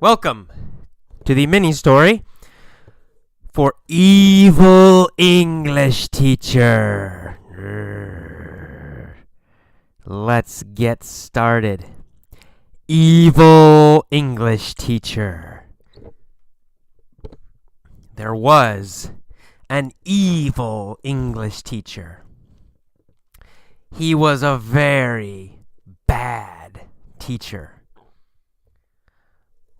Welcome to the mini story for Evil English Teacher. Let's get started. Evil English Teacher. There was an evil English teacher. He was a very bad teacher.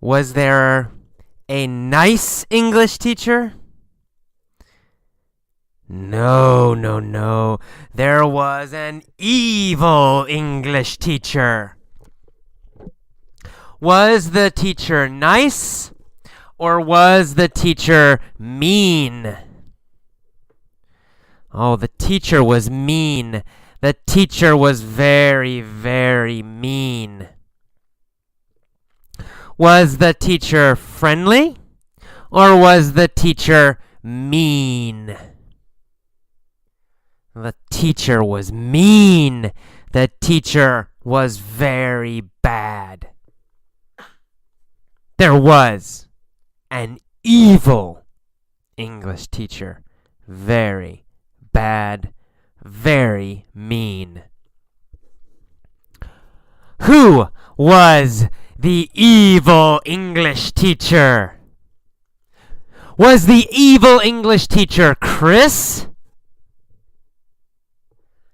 Was there a nice English teacher? No. There was an evil English teacher. Was the teacher nice or was the teacher mean? Oh, the teacher was mean. The teacher was very, very mean. Was the teacher friendly or was the teacher mean? The teacher was mean. The teacher was very bad. There was an evil English teacher. Very bad, very mean. Who was the evil English teacher? Was the evil English teacher Chris?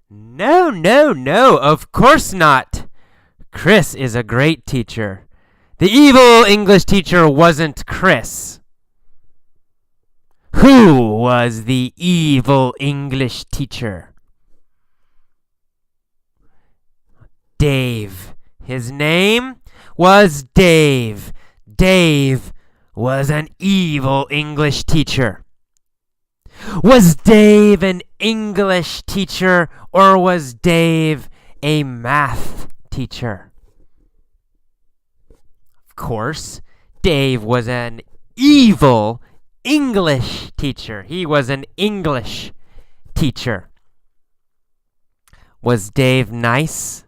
No, of course not. Chris is a great teacher. The evil English teacher wasn't Chris. Who was the evil English teacher? Dave. His name was Dave. Dave was an evil English teacher. Was Dave an English teacher or was Dave a math teacher? Of course, Dave was an evil English teacher. He was an English teacher. Was Dave nice?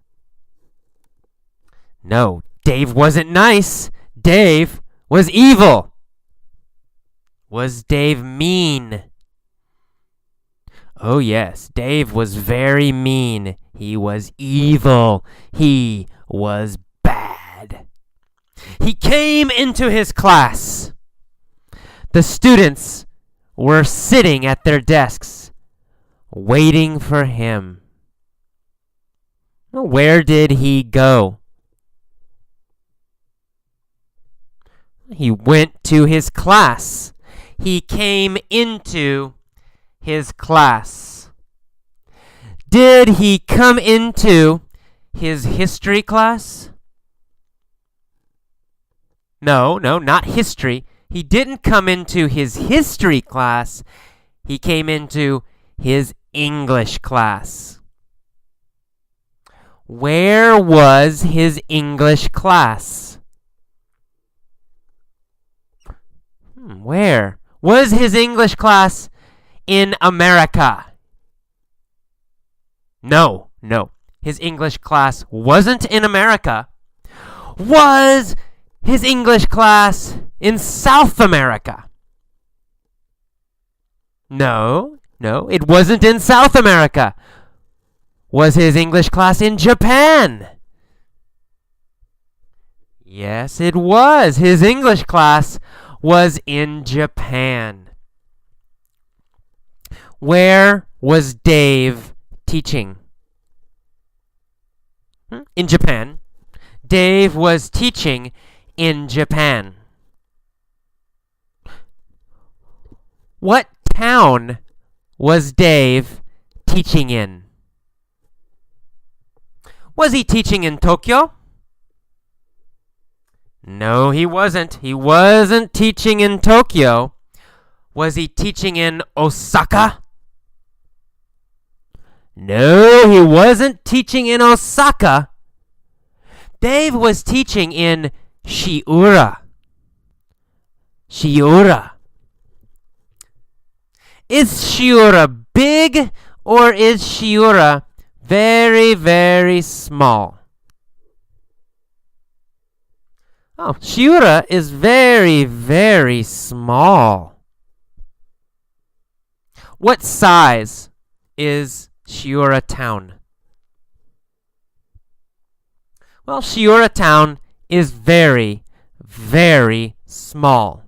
No, Dave wasn't nice. Dave was evil. Was Dave mean? Oh yes, Dave was very mean. He was evil. He was bad. He came into his class. The students were sitting at their desks, waiting for him. Where did he go? He went to his class. He came into his class. Did he come into his history class? No, not history. He didn't come into his history class. He came into his English class. Where was his English class? Where was his English class? In America? No. His English class wasn't in America. Was his English class in South America? No, it wasn't in South America. Was his English class in Japan? Yes, it was. His English class was in Japan. Where was Dave teaching? In Japan. Dave was teaching in Japan. What town was Dave teaching in? Was he teaching in Tokyo? No, he wasn't. He wasn't teaching in Tokyo. Was he teaching in Osaka? No, he wasn't teaching in Osaka. Dave was teaching in Shiura. Is Shiura big or is Shiura very, very small? Oh, Shiura is very, very small. What size is Shiura town? Well, Shiura town is very, very small.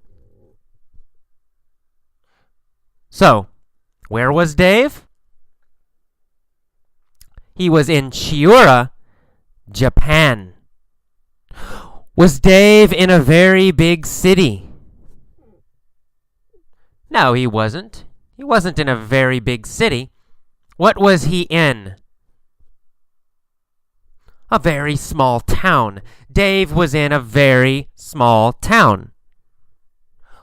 So, where was Dave? He was in Shiura, Japan. Was Dave in a very big city? No, he wasn't. He wasn't in a very big city. What was he in? A very small town. Dave was in a very small town.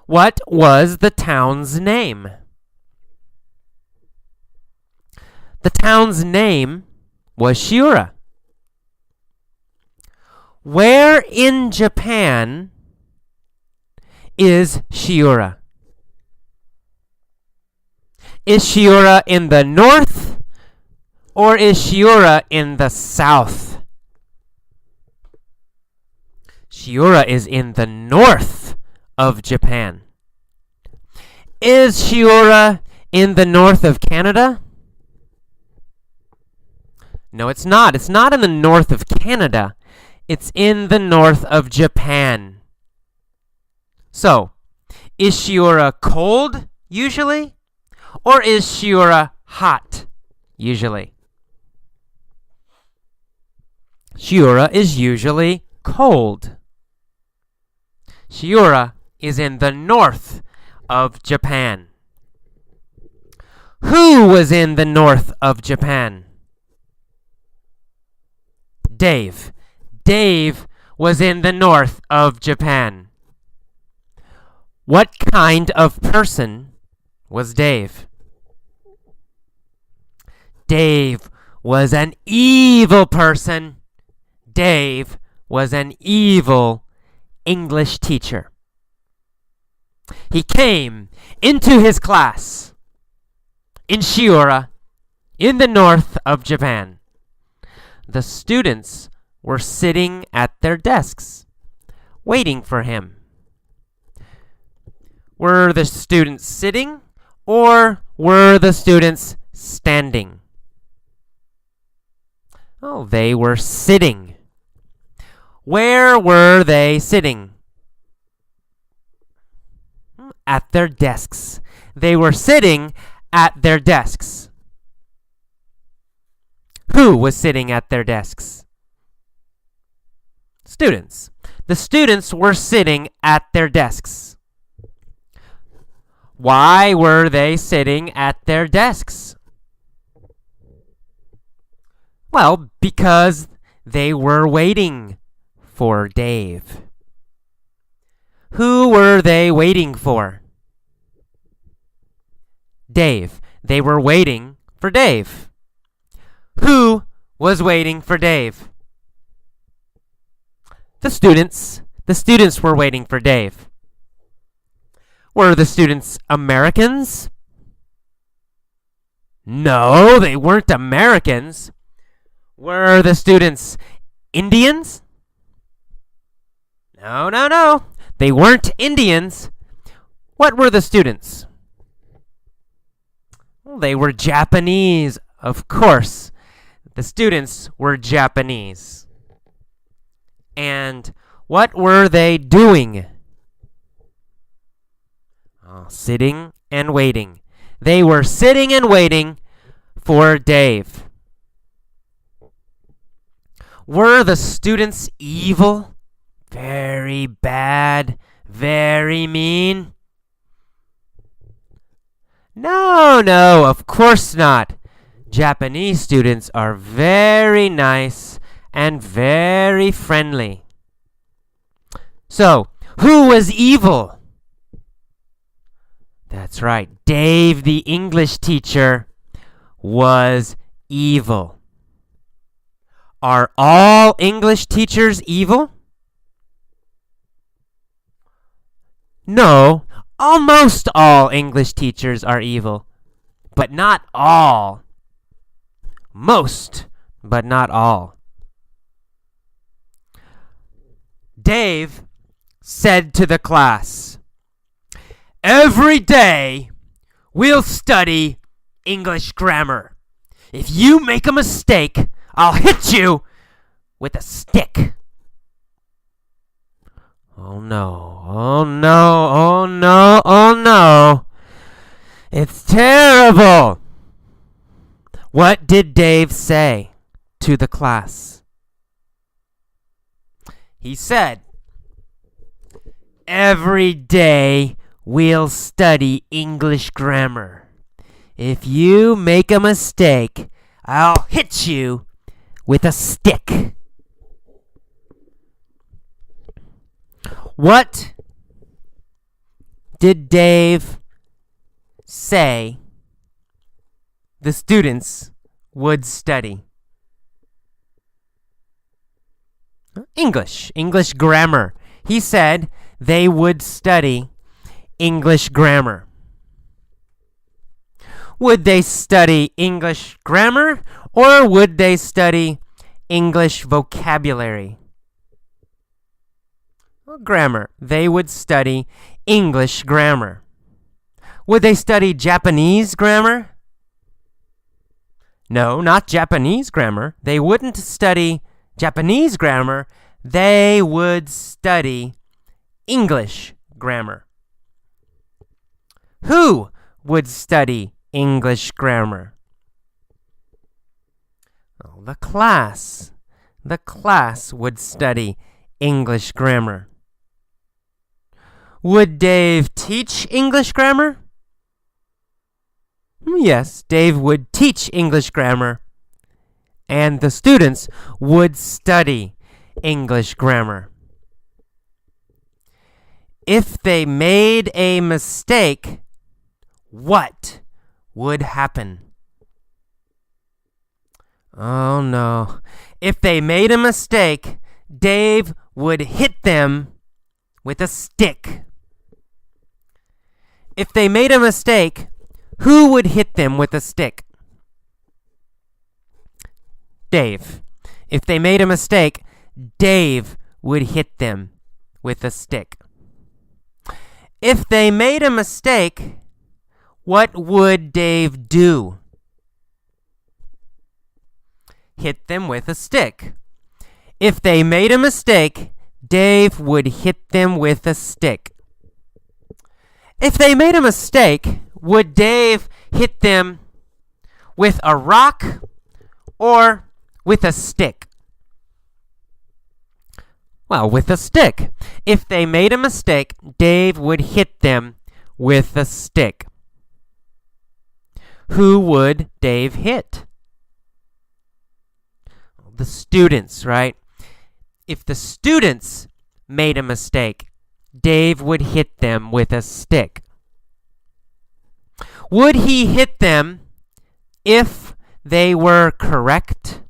What was the town's name? The town's name was Shiura. Where in Japan is Shiura? Is Shiura in the north or is Shiura in the south? Shiura is in the north of Japan. Is Shiura in the north of Canada? No, it's not. It's not in the north of Canada. It's in the north of Japan. So, is Shiura cold, usually? Or is Shiura hot, usually? Shiura is usually cold. Shiura is in the north of Japan. Who was in the north of Japan? Dave. Dave was in the north of Japan. What kind of person was Dave? Dave was an evil person. Dave was an evil English teacher. He came into his class in Shiura, in the north of Japan. The students were sitting at their desks, waiting for him. Were the students sitting or were the students standing? Oh, they were sitting. Where were they sitting? At their desks. They were sitting at their desks. Who was sitting at their desks? Students. The students were sitting at their desks. Why were they sitting at their desks? Well, because they were waiting for Dave. Who were they waiting for? Dave. They were waiting for Dave. Who was waiting for Dave? The students. The students were waiting for Dave. Were the students Americans? No, they weren't Americans. Were the students Indians? No. They weren't Indians. What were the students? Well, they were Japanese, of course. The students were Japanese. And what were they doing? Oh, sitting and waiting. They were sitting and waiting for Dave. Were the students evil? Very bad? Very mean? No, of course not. Japanese students are very nice and very friendly. So, who was evil? That's right. Dave, the English teacher, was evil. Are all English teachers evil? No, almost all English teachers are evil, but not all. Most, but not all. Dave said to the class, "Every day we'll study English grammar. If you make a mistake, I'll hit you with a stick." Oh no, oh no, oh no, oh no. It's terrible. What did Dave say to the class? He said, "Every day we'll study English grammar. If you make a mistake, I'll hit you with a stick." What did Dave say the students would study? English grammar. He said they would study English grammar. Would they study English grammar or would they study English vocabulary? Grammar. They would study English grammar. Would they study Japanese grammar? No, not Japanese grammar. They wouldn't study Japanese grammar. They would study English grammar. Who would study English grammar? Oh, the class. The class would study English grammar. Would Dave teach English grammar? Yes, Dave would teach English grammar, and the students would study English grammar. If they made a mistake, what would happen? Oh no. If they made a mistake, Dave would hit them with a stick. If they made a mistake, who would hit them with a stick? Dave. If they made a mistake, Dave would hit them with a stick. If they made a mistake, what would Dave do? Hit them with a stick. If they made a mistake, Dave would hit them with a stick. If they made a mistake, would Dave hit them with a rock or with a stick? Well, with a stick. If they made a mistake, Dave would hit them with a stick. Who would Dave hit? The students, right? If the students made a mistake, Dave would hit them with a stick. Would he hit them if they were correct?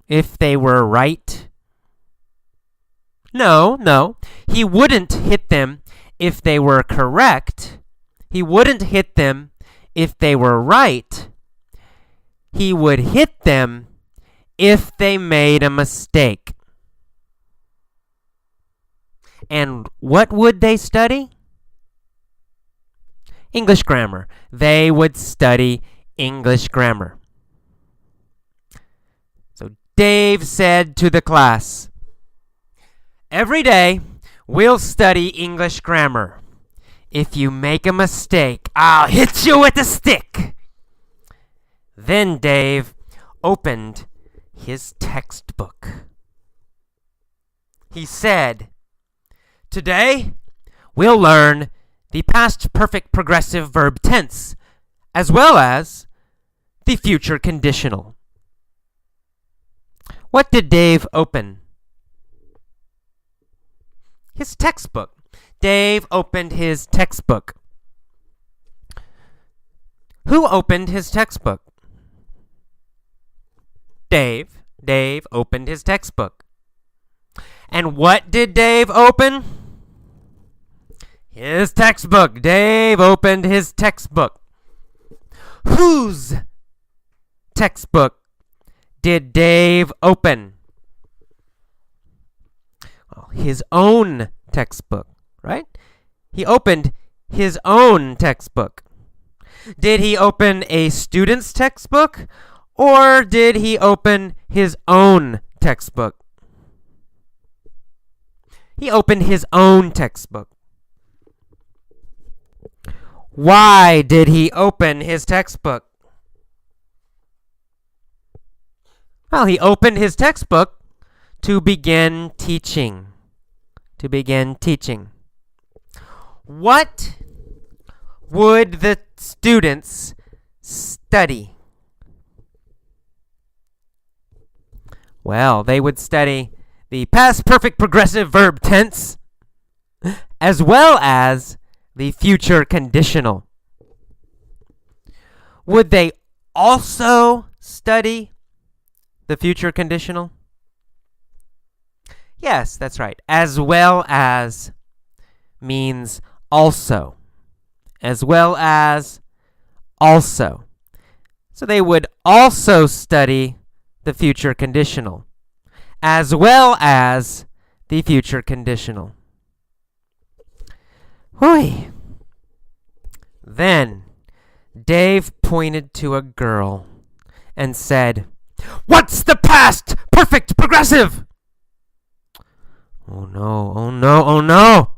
If they were right? No. He wouldn't hit them if they were correct. He wouldn't hit them if they were right. He would hit them if they made a mistake. And what would they study? English grammar. They would study English grammar. So Dave said to the class, "Every day we'll study English grammar. If you make a mistake, I'll hit you with a stick." Then Dave opened his textbook. He said, "Today we'll learn the past perfect progressive verb tense, as well as the future conditional." What did Dave open? His textbook. Dave opened his textbook. Who opened his textbook? Dave. Dave opened his textbook. And what did Dave open? His textbook. Dave opened his textbook. Whose textbook did Dave open? Well, his own textbook, right? He opened his own textbook. Did he open a student's textbook, or did he open his own textbook? He opened his own textbook. Why did he open his textbook? Well, he opened his textbook to begin teaching. To begin teaching. What would the students study? Well, they would study the past perfect progressive verb tense, as well as the future conditional. Would they also study the future conditional? Yes, that's right. As well as means also. As well as also. So they would also study the future conditional, as well as the future conditional. Hooey. Then Dave pointed to a girl and said, "What's the past perfect progressive?" Oh no, oh no, oh no.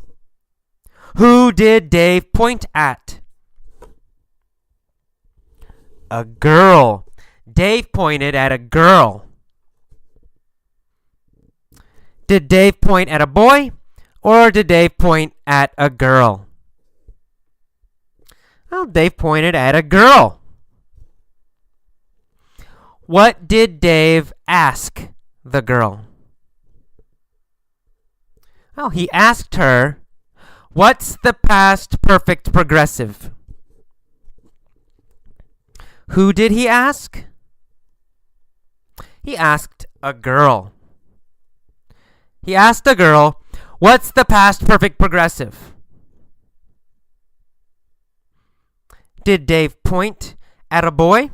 Who did Dave point at? A girl. Dave pointed at a girl. Did Dave point at a boy, or did Dave point at a girl? Well, Dave pointed at a girl. What did Dave ask the girl? Well, he asked her, "What's the past perfect progressive?" Who did he ask? He asked a girl. He asked a girl, "What's the past perfect progressive?" Did Dave point at a boy?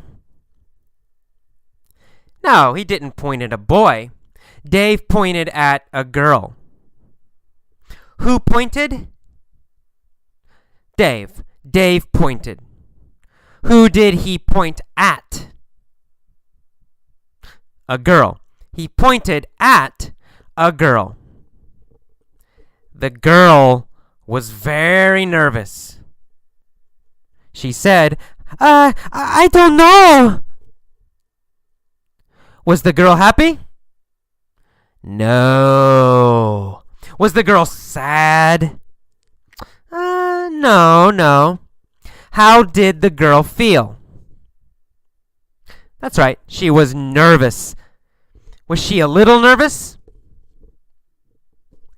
No, he didn't point at a boy. Dave pointed at a girl. Who pointed? Dave. Dave pointed. Who did he point at? A girl. He pointed at a girl. The girl was very nervous. She said, I don't know." Was the girl happy? No. Was the girl sad? No. How did the girl feel? That's right, she was nervous. Was she a little nervous?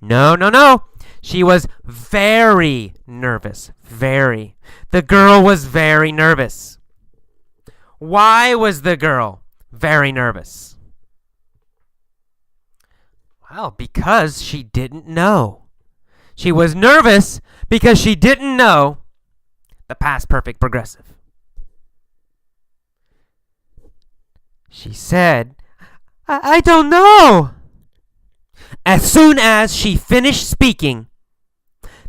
No. She was very nervous. Very. The girl was very nervous. Why was the girl very nervous? Well, because she didn't know. She was nervous because she didn't know the past perfect progressive. She said, I don't know. As soon as she finished speaking,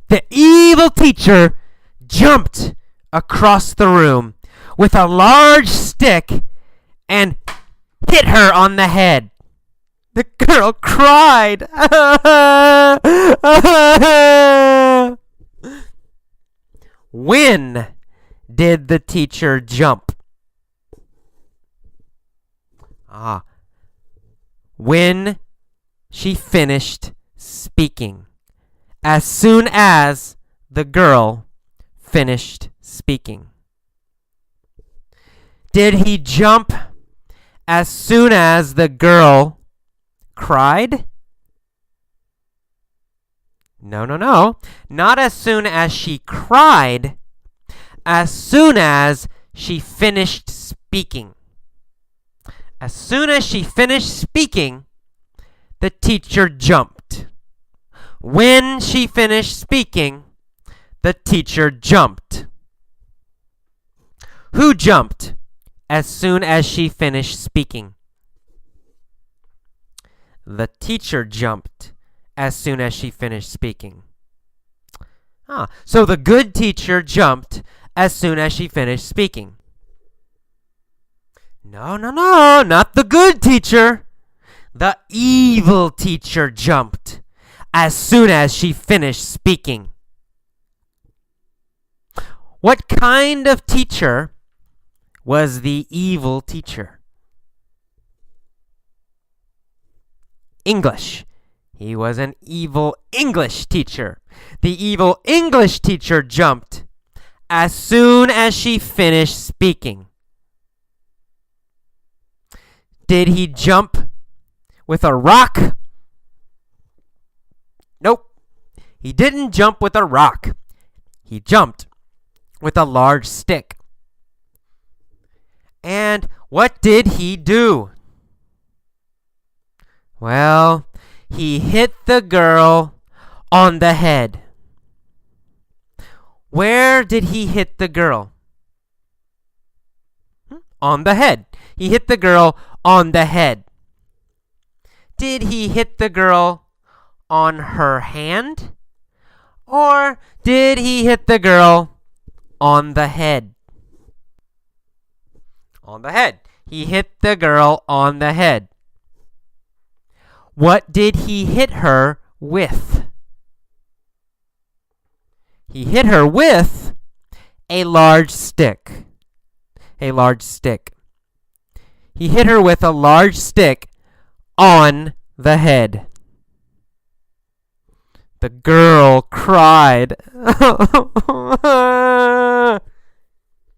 the evil teacher jumped across the room with a large stick and hit her on the head. The girl cried. When did the teacher jump? When she finished speaking. As soon as the girl finished speaking. Did he jump as soon as the girl cried? No. Not as soon as she cried. As soon as she finished speaking. As soon as she finished speaking, the teacher jumped. When she finished speaking, the teacher jumped. Who jumped as soon as she finished speaking? The teacher jumped as soon as she finished speaking. So the good teacher jumped as soon as she finished speaking. No, not the good teacher. The evil teacher jumped as soon as she finished speaking. What kind of teacher was the evil teacher? English. He was an evil English teacher. The evil English teacher jumped as soon as she finished speaking. Did he jump with a rock? Nope. He didn't jump with a rock. He jumped with a large stick. And what did he do? Well, he hit the girl on the head. Where did he hit the girl? On the head. He hit the girl on the head. Did he hit the girl on her hand? Or did he hit the girl on the head? On the head. He hit the girl on the head. What did he hit her with? He hit her with a large stick. A large stick. He hit her with a large stick on the head. The girl cried.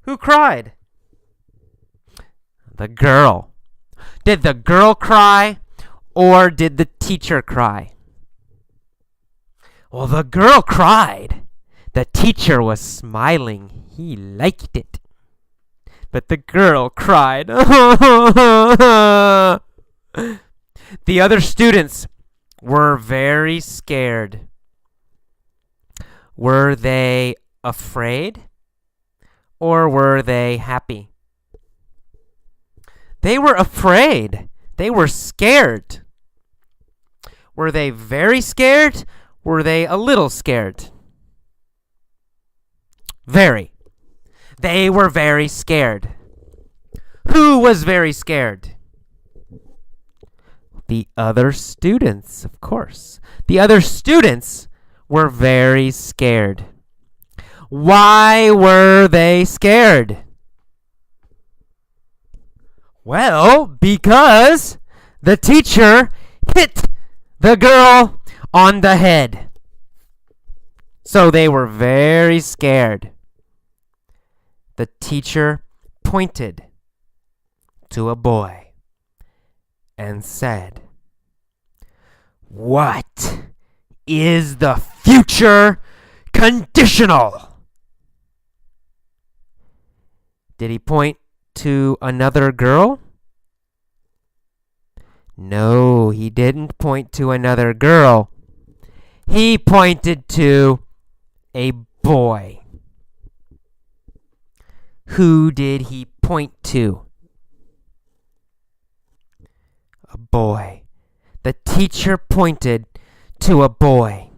Who cried? The girl. Did the girl cry? Or did the teacher cry? Well, the girl cried. The teacher was smiling. He liked it. But the girl cried. The other students were very scared. Were they afraid? Or were they happy? They were afraid. They were scared. Were they very scared? Were they a little scared? Very. They were very scared. Who was very scared? The other students, of course. The other students were very scared. Why were they scared? Well, because the teacher hit the girl on the head. So they were very scared. The teacher pointed to a boy and said, "What is the future conditional?" Did he point to another girl? No, he didn't point to another girl. He pointed to a boy. Who did he point to? A boy. The teacher pointed to a boy.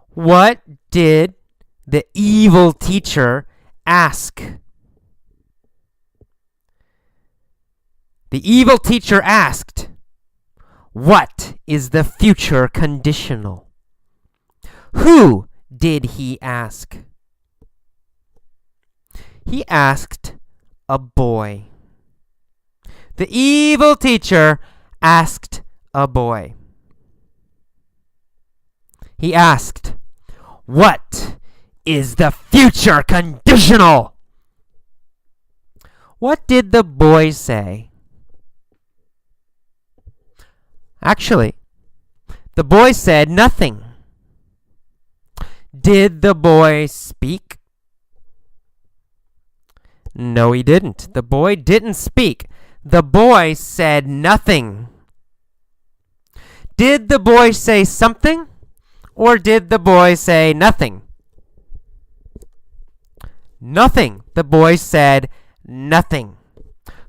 What did the evil teacher ask? The evil teacher asked, "What is the future conditional?" Who did he ask? He asked a boy. The evil teacher asked a boy. He asked, "What is the future conditional?" What did the boy say? Actually, the boy said nothing. Did the boy speak? No, he didn't. The boy didn't speak. The boy said nothing. Did the boy say something? Or did the boy say nothing? Nothing. The boy said nothing.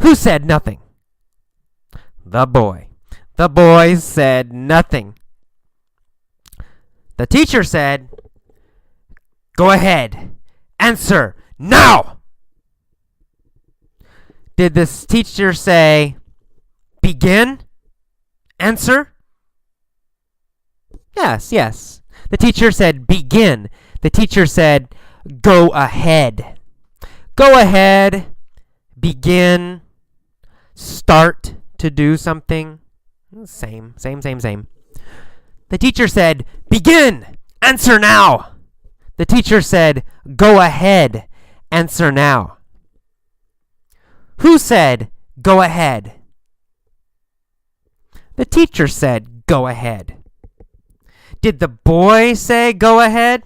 Who said nothing? The boy. The boy said nothing. The teacher said, "Go ahead. Answer now." Did this teacher say, "Begin? Answer"? Yes. The teacher said, "Begin." The teacher said, "Go ahead." Go ahead. Begin. Start to do something. Same. The teacher said, "Begin! Answer now!" The teacher said, "Go ahead! Answer now!" Who said, "Go ahead"? The teacher said, "Go ahead." Did the boy say, "Go ahead"?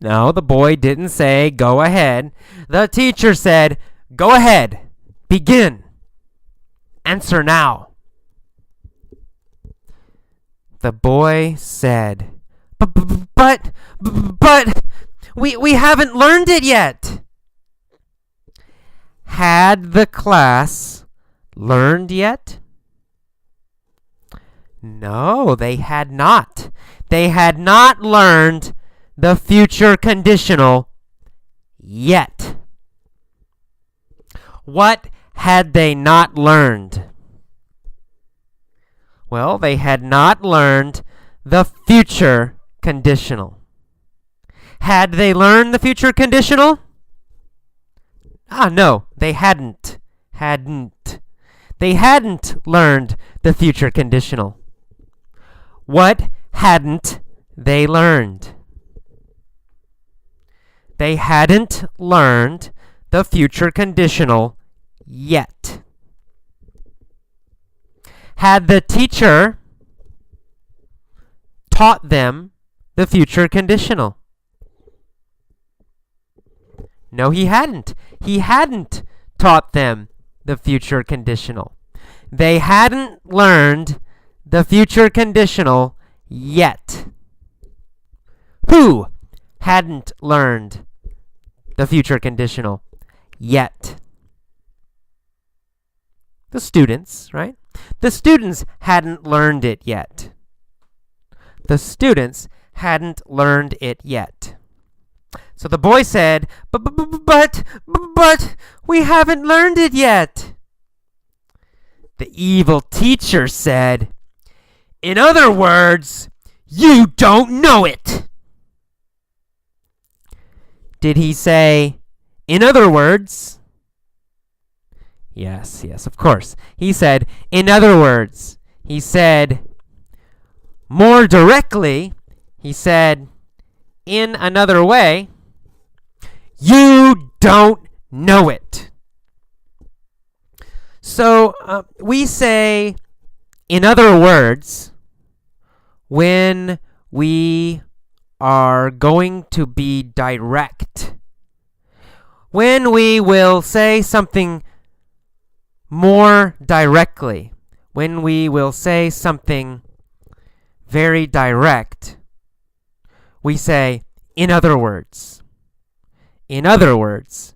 No, the boy didn't say, "Go ahead." The teacher said, "Go ahead! Begin! Answer now!" The boy said, But, we haven't learned it yet." Had the class learned yet? No, they had not. They had not learned the future conditional yet. What had they not learned? Well, they had not learned the future conditional. Had they learned the future conditional? No, they hadn't. They hadn't learned the future conditional. What hadn't they learned? They hadn't learned the future conditional yet. Had the teacher taught them the future conditional? No, he hadn't. He hadn't taught them the future conditional. They hadn't learned the future conditional yet. Who hadn't learned the future conditional yet? The students, right? The students hadn't learned it yet. The students hadn't learned it yet. So the boy said, but, we haven't learned it yet. The evil teacher said, "In other words, you don't know it." Did he say, "In other words"? Yes, of course. He said, "In other words." He said, more directly, he said, in another way, "You don't know it." So we say, "in other words," when we are going to be direct. When we will say something more directly. When we will say something very direct, we say, "In other words." In other words,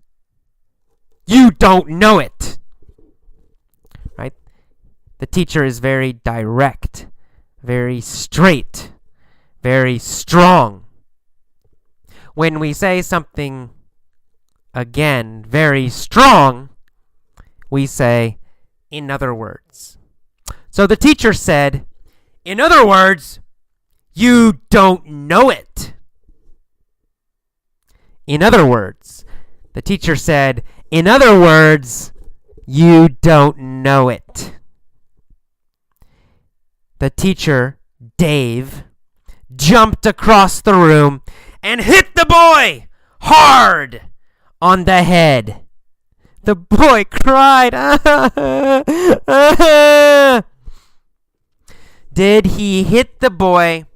you don't know it. Right? The teacher is very direct, very straight, very strong. When we say something, again, very strong, we say, "In other words." So the teacher said, "In other words, you don't know it." In other words, the teacher said, "In other words, you don't know it." The teacher, Dave, jumped across the room and hit the boy hard on the head. The boy cried. Did he hit the boy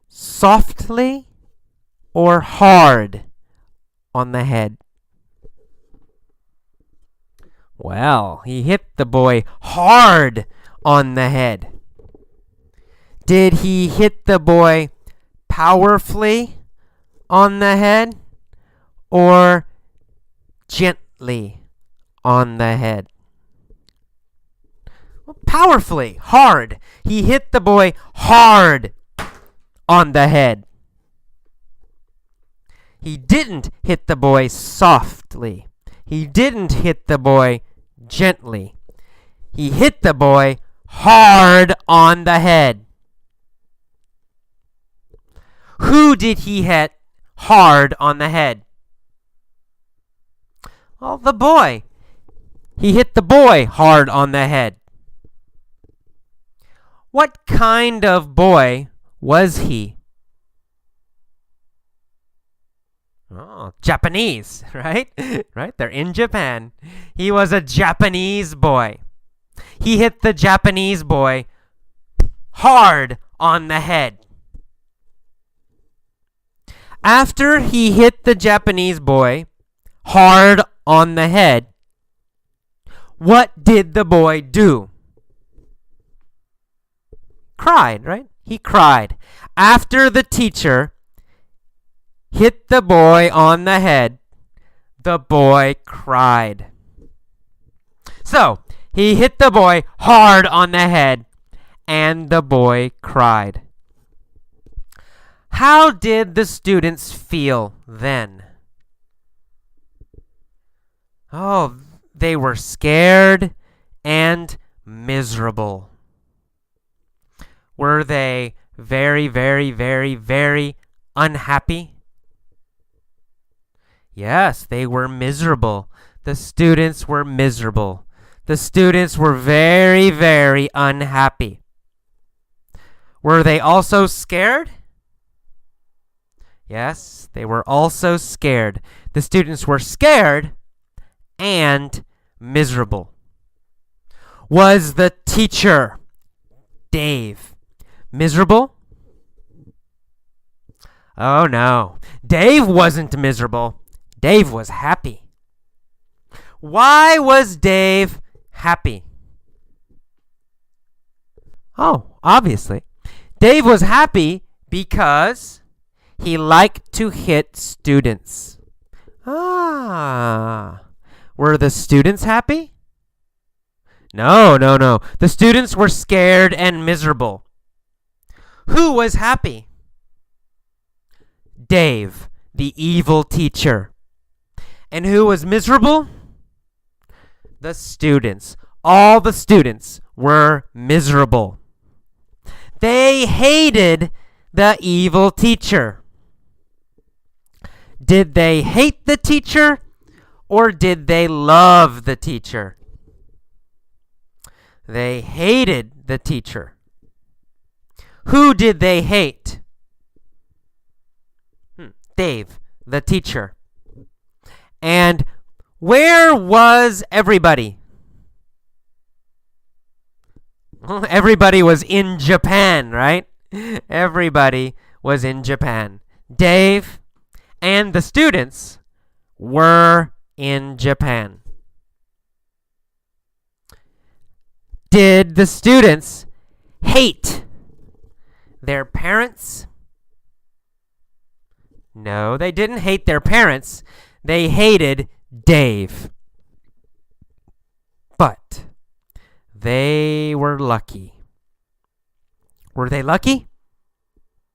softly or hard on the head? Well, he hit the boy hard on the head. Did he hit the boy powerfully on the head or gently on the head? Powerfully, hard. He hit the boy hard on the head. He didn't hit the boy softly. He didn't hit the boy gently. He hit the boy hard on the head. Who did he hit hard on the head? Well, the boy. He hit the boy hard on the head. What kind of boy was he? Oh, Japanese, right? Right? They're in Japan. He was a Japanese boy. He hit the Japanese boy hard on the head. After he hit the Japanese boy hard on the head, what did the boy do? Cried, right? He cried. After the teacher hit the boy on the head, the boy cried. So, he hit the boy hard on the head, and the boy cried. How did the students feel then? Oh, they were scared and miserable. Were they very, very, very, very unhappy? Yes, they were miserable. The students were miserable. The students were very, very unhappy. Were they also scared? Yes, they were also scared. The students were scared and miserable. Was the teacher, Dave, miserable? Oh no, Dave wasn't miserable. Dave was happy. Why was Dave happy? Oh, obviously. Dave was happy because he liked to hit students. Ah. Were the students happy? No. The students were scared and miserable. Who was happy? Dave, the evil teacher. And who was miserable? The students. All the students were miserable. They hated the evil teacher. Did they hate the teacher, or did they love the teacher? They hated the teacher. Who did they hate? Dave, the teacher. And where was everybody? Everybody was in Japan, right? Everybody was in Japan. Dave and the students were in Japan. Did the students hate their parents? No, they didn't hate their parents. They hated Dave. But they were lucky. Were they lucky?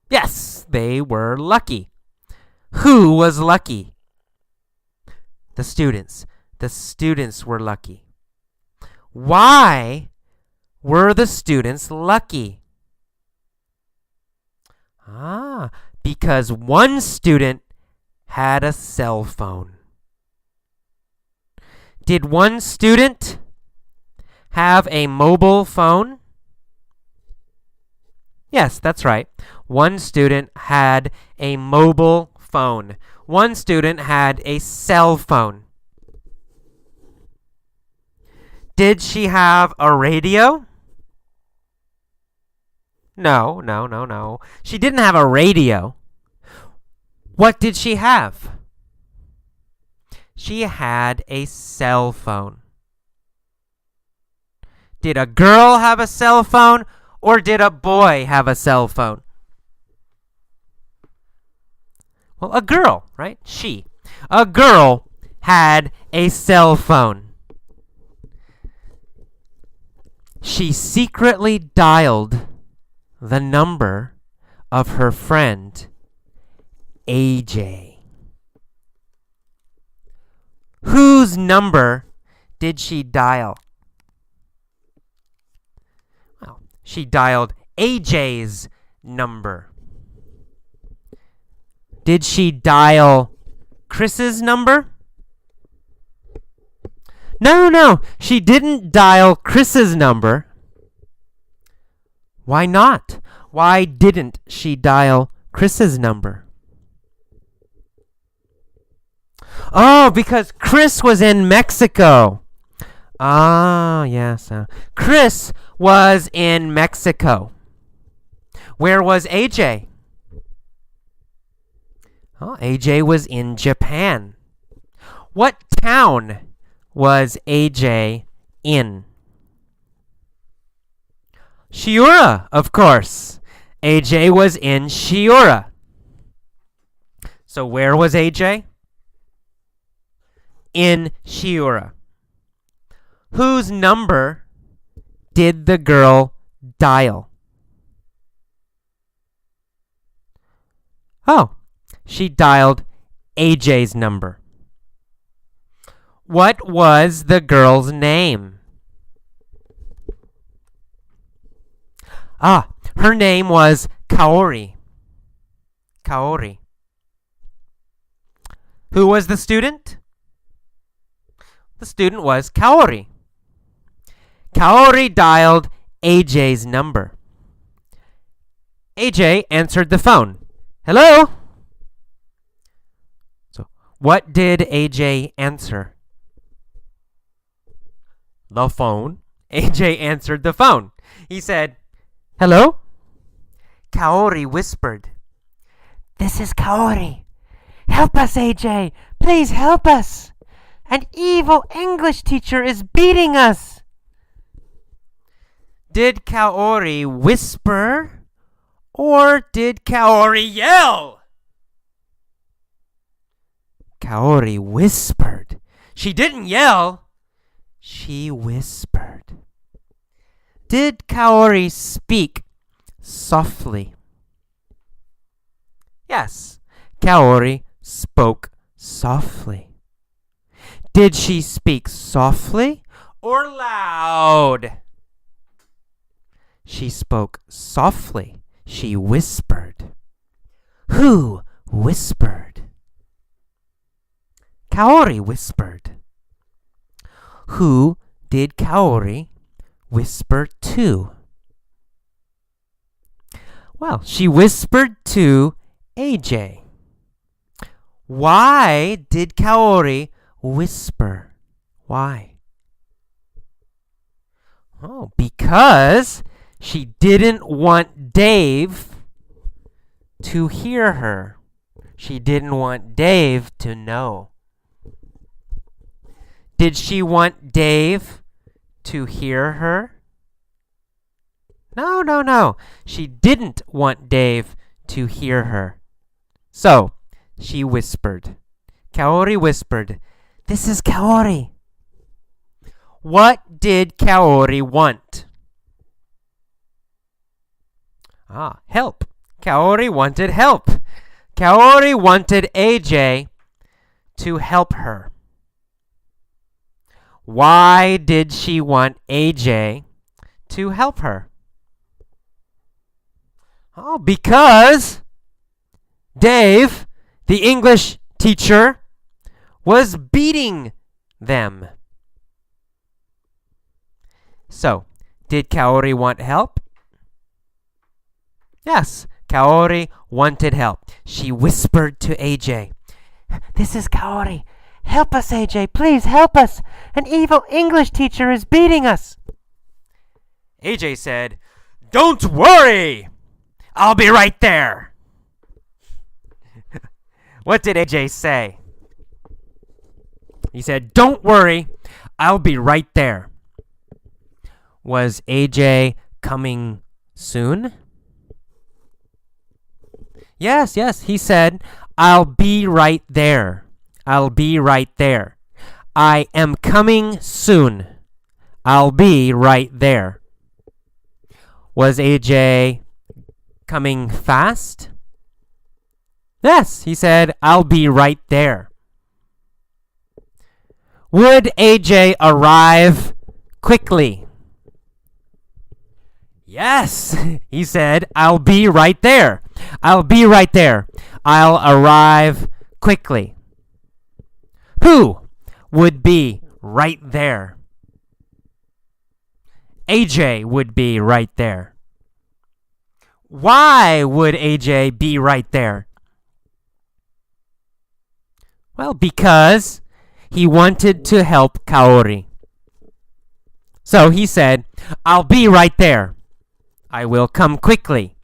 Yes, they were lucky. Who was lucky? The students. The students were lucky. Why were the students lucky? Because one student had a cell phone. Did one student have a mobile phone? Yes, that's right. One student had a mobile phone. One student had a cell phone. Did she have a radio? No. She didn't have a radio. What did she have? She had a cell phone. Did a girl have a cell phone, or did a boy have a cell phone? Well, a girl, right? She. A girl had a cell phone. She secretly dialed the number of her friend AJ. Whose number did she dial? Well, she dialed AJ's number. Did she dial Chris's number? No, she didn't dial Chris's number. Why not? Why didn't she dial Chris's number? Oh, because Chris was in Mexico. Ah, yes. Chris was in Mexico. Where was AJ? Oh, AJ was in Japan. What town was AJ in? Shiura, of course. AJ was in Shiura. So where was AJ? In Shiura. Whose number did the girl dial? Oh, she dialed AJ's number. What was the girl's name? Ah, her name was Kaori. Kaori. Who was the student? The student was Kaori. Kaori dialed AJ's number. AJ answered the phone. Hello? So, what did AJ answer? The phone. AJ answered the phone. He said, hello? Kaori whispered, this is Kaori. Help us, AJ. Please help us. An evil English teacher is beating us. Did Kaori whisper or did Kaori yell? Kaori whispered. She didn't yell. She whispered. Did Kaori speak softly? Yes, Kaori spoke softly. Did she speak softly or loud? She spoke softly. She whispered. Who whispered? Kaori whispered. Who did Kaori whisper to? Well, she whispered to AJ. Why did Kaori whisper? Why? Oh, because she didn't want Dave to hear her. She didn't want Dave to know. Did she want Dave to hear her? No. She didn't want Dave to hear her. So, she whispered. Kaori whispered, this is Kaori. What did Kaori want? Help. Kaori wanted help. Kaori wanted AJ to help her. Why did she want AJ to help her? Oh, because Dave, the English teacher, was beating them. So, did Kaori want help? Yes, Kaori wanted help. She whispered to AJ, this is Kaori. Help us, AJ. Please help us. An evil English teacher is beating us. AJ said, don't worry. I'll be right there. What did AJ say? He said, don't worry. I'll be right there. Was AJ coming soon? Yes. He said, I'll be right there. I'll be right there. I am coming soon. I'll be right there. Was AJ coming fast? Yes, he said, I'll be right there. Would AJ arrive quickly? Yes, he said, I'll be right there. I'll be right there. I'll arrive quickly. Who would be right there? AJ would be right there. Why would AJ be right there? Well, because he wanted to help Kaori. So he said, I'll be right there. I will come quickly.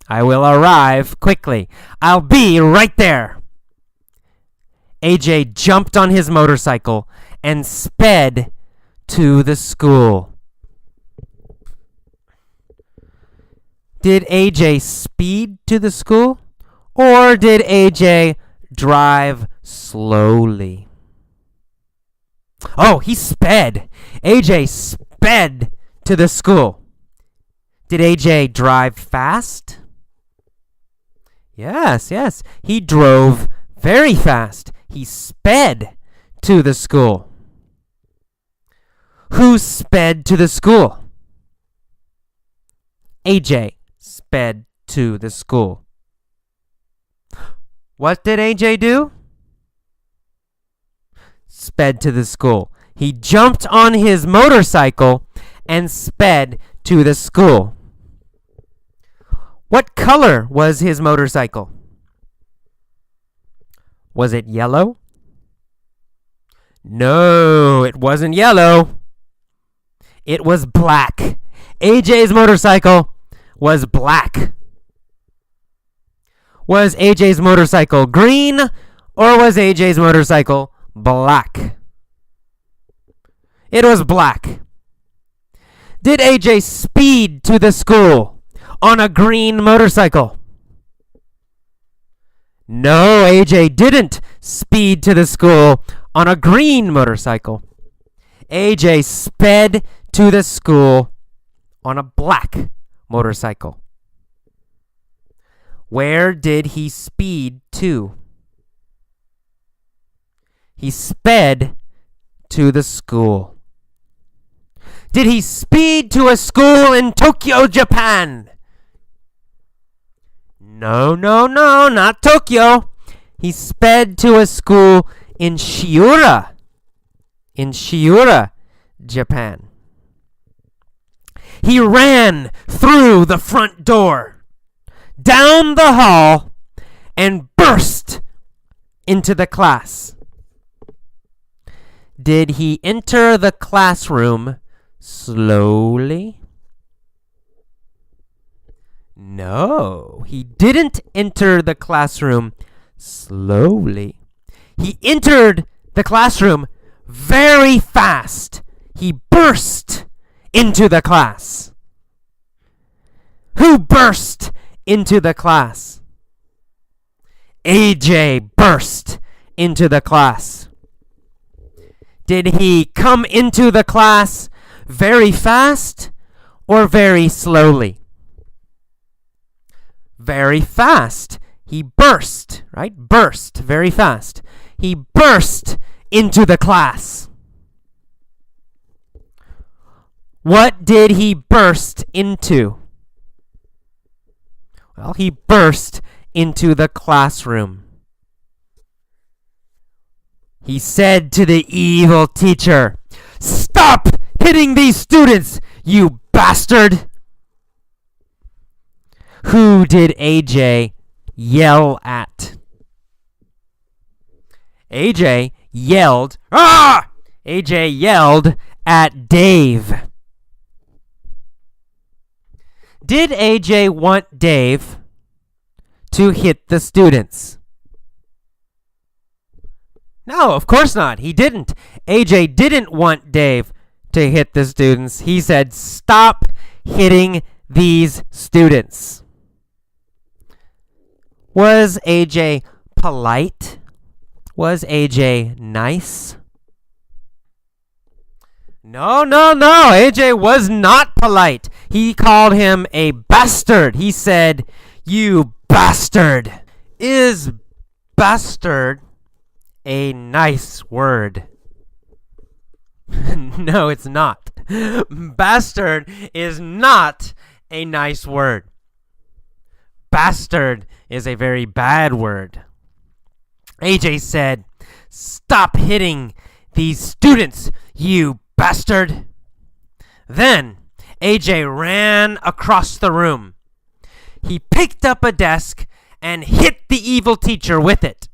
I will arrive quickly. I'll be right there. AJ jumped on his motorcycle and sped to the school. Did AJ speed to the school? Or did AJ drive slowly? Oh, he sped. AJ sped to the school. Did AJ drive fast? Yes. He drove very fast. He sped to the school. Who sped to the school? AJ sped to the school. What did AJ do? Sped to the school. He jumped on his motorcycle and sped to the school. What color was his motorcycle? Was it yellow? No, it wasn't yellow. It was black. AJ's motorcycle was black. Was AJ's motorcycle green or was AJ's motorcycle black? It was black. Did AJ speed to the school on a green motorcycle? No, AJ didn't speed to the school on a green motorcycle. AJ sped to the school on a black motorcycle. Where did he speed to? He sped to the school. Did he speed to a school in Tokyo, Japan? No, not Tokyo. He sped to a school in Shiura, Japan. He ran through the front door, down the hall, and burst into the class. Did he enter the classroom slowly? No, he didn't enter the classroom slowly. He entered the classroom very fast. He burst into the class. Who burst into the class? AJ burst into the class. Did he come into the class very fast or very slowly? Very fast. He burst, right? Burst very fast. He burst into the class. What did he burst into? Well, he burst into the classroom. He said to the evil teacher, "Stop hitting these students, you bastard!" Who did AJ yell at? AJ yelled, "Ah!" AJ yelled at Dave. Did AJ want Dave to hit the students? No, of course not. He didn't. AJ didn't want Dave to hit the students. He said, "Stop hitting these students." Was AJ polite? Was AJ nice? No, no, no. AJ was not polite. He called him a bastard. He said, "You bastard." Is bastard a nice word? No, it's not. Bastard is not a nice word. Bastard is a very bad word. AJ said, "Stop hitting these students, you bastard." Then AJ ran across the room. He picked up a desk and hit the evil teacher with it.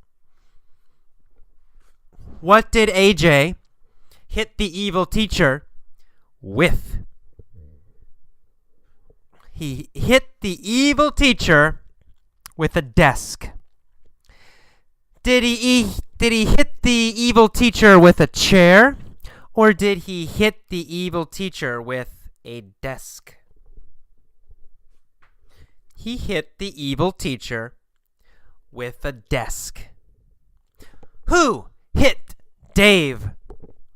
What did AJ hit the evil teacher with? He hit the evil teacher with a desk. Did he hit the evil teacher with a chair, or did he hit the evil teacher with a desk? He hit the evil teacher with a desk. Who hit Dave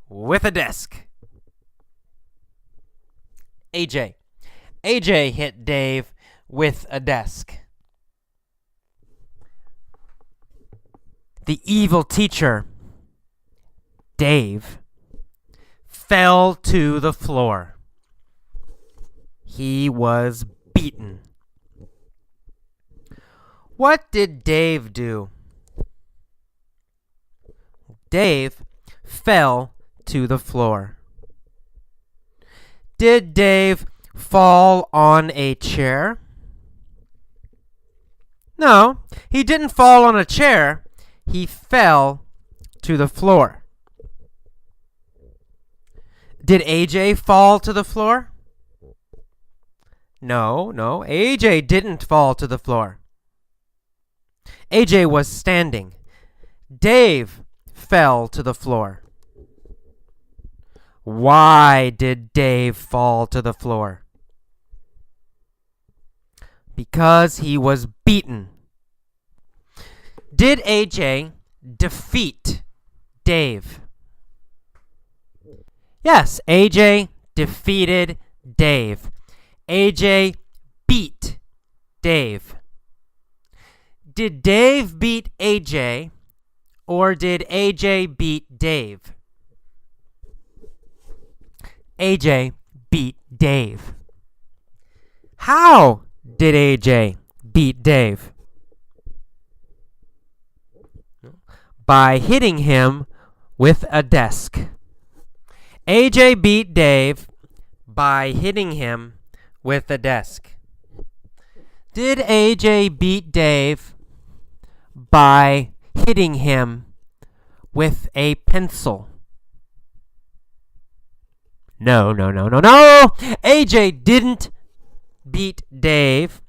with a desk? AJ. AJ hit Dave with a desk. The evil teacher, Dave, fell to the floor. He was beaten. What did Dave do? Dave fell to the floor. Did Dave fall on a chair? No, he didn't fall on a chair. He fell to the floor. Did AJ fall to the floor? No, AJ didn't fall to the floor. AJ was standing. Dave fell to the floor. Why did Dave fall to the floor? Because he was beaten. Did AJ defeat Dave? Yes, AJ defeated Dave. AJ beat Dave. Did Dave beat AJ, or did AJ beat Dave? AJ beat Dave. How did AJ beat Dave? By hitting him with a desk. AJ beat Dave by hitting him with a desk. Did AJ beat Dave by hitting him with a pencil? No. AJ didn't beat Dave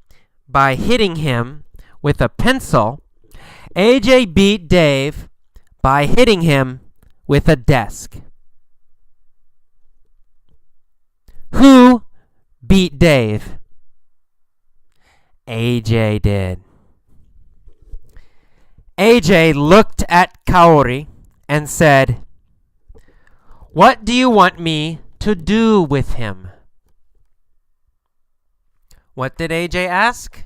by hitting him with a pencil. AJ beat Dave by hitting him with a desk. Who beat Dave? AJ did. AJ looked at Kaori and said, "What do you want me to do with him?" What did AJ ask?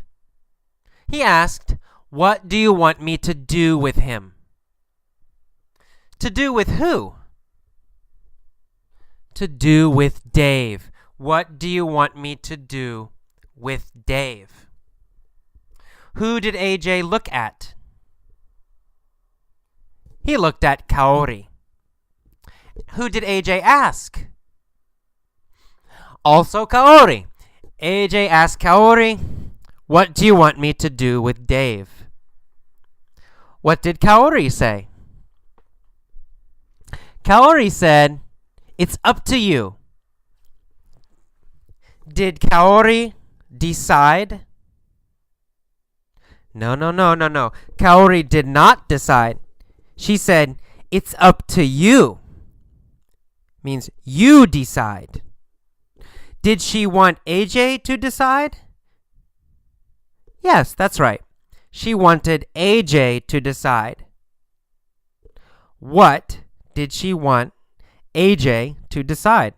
He asked, "What do you want me to do with him?" To do with who? To do with Dave. What do you want me to do with Dave? Who did AJ look at? He looked at Kaori. Who did AJ ask? Also Kaori. AJ asked Kaori, "What do you want me to do with Dave?" What did Kaori say? Kaori said, "It's up to you." Did Kaori decide? No. Kaori did not decide. She said, "It's up to you." Means you decide. Did she want AJ to decide? Yes, that's right. She wanted AJ to decide. What did she want AJ to decide.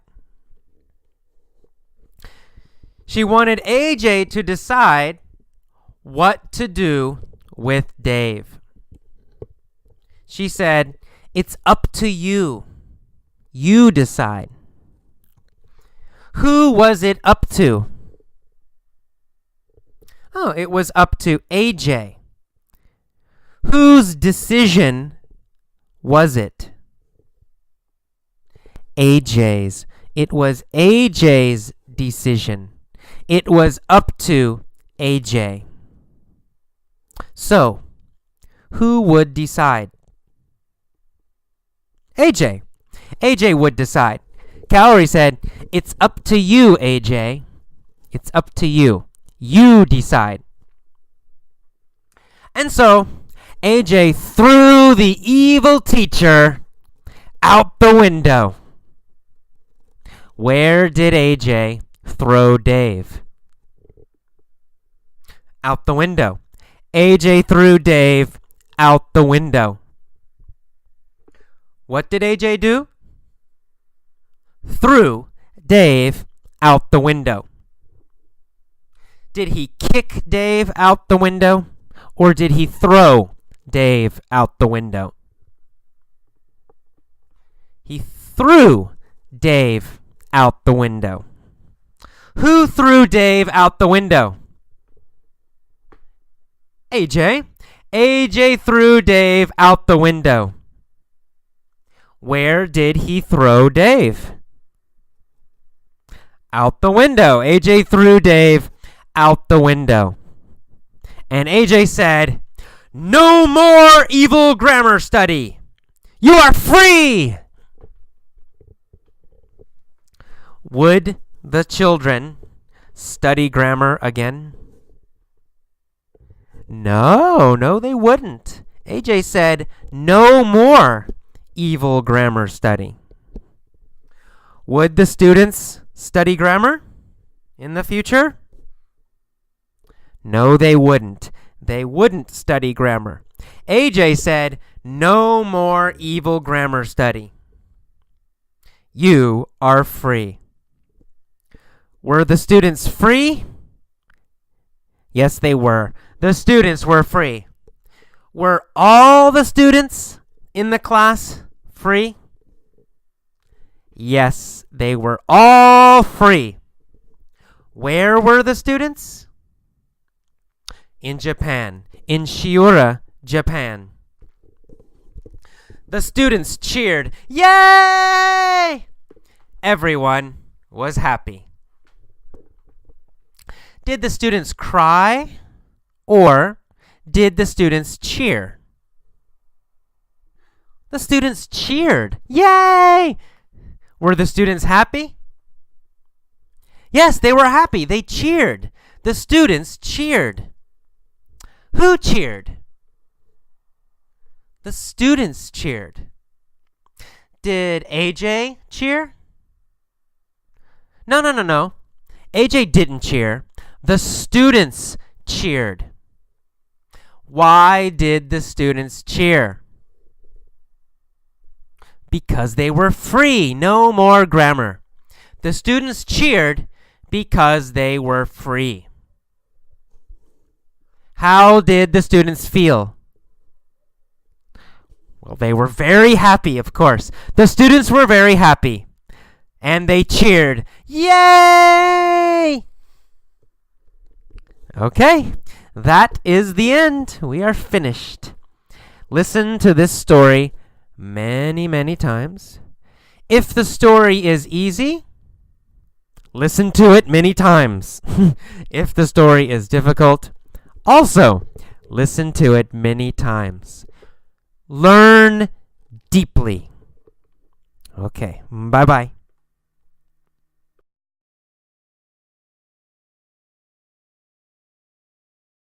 She wanted AJ to decide what to do with Dave. She said, "It's up to you. You decide." Who was it up to? Oh, it was up to AJ. Whose decision was it? AJ's. It was AJ's decision. It was up to AJ. So, who would decide? AJ. AJ would decide. Calorie said, "It's up to you, AJ. It's up to you. You decide." And so, AJ threw the evil teacher out the window. Where did AJ throw Dave? Out the window. AJ threw Dave out the window. What did AJ do? Threw Dave out the window. Did he kick Dave out the window, or did he throw Dave out the window? He threw Dave out the window. Who threw Dave out the window? AJ. AJ threw Dave out the window. Where did he throw Dave? Out the window. AJ threw Dave out the window. And AJ said, "No more evil grammar study. You are free." Would the children study grammar again? No, they wouldn't. AJ said, "No more evil grammar study." Would the students study grammar in the future? No, they wouldn't. They wouldn't study grammar. AJ said, "No more evil grammar study. You are free." Were the students free? Yes, they were. The students were free. Were all the students in the class free? Yes, they were all free. Where were the students? In Japan, in Shiura, Japan. The students cheered, "Yay!" Everyone was happy. Did the students cry, or did the students cheer? The students cheered. Yay! Were the students happy? Yes, they were happy. They cheered. The students cheered. Who cheered? The students cheered. Did AJ cheer? No. AJ didn't cheer. The students cheered. Why did the students cheer? Because they were free. No more grammar. The students cheered because they were free. How did the students feel? Well, they were very happy, of course. The students were very happy. And they cheered, "Yay!" Okay, that is the end. We are finished. Listen to this story many, many times. If the story is easy, listen to it many times. If the story is difficult, also listen to it many times. Learn deeply. Okay, bye-bye.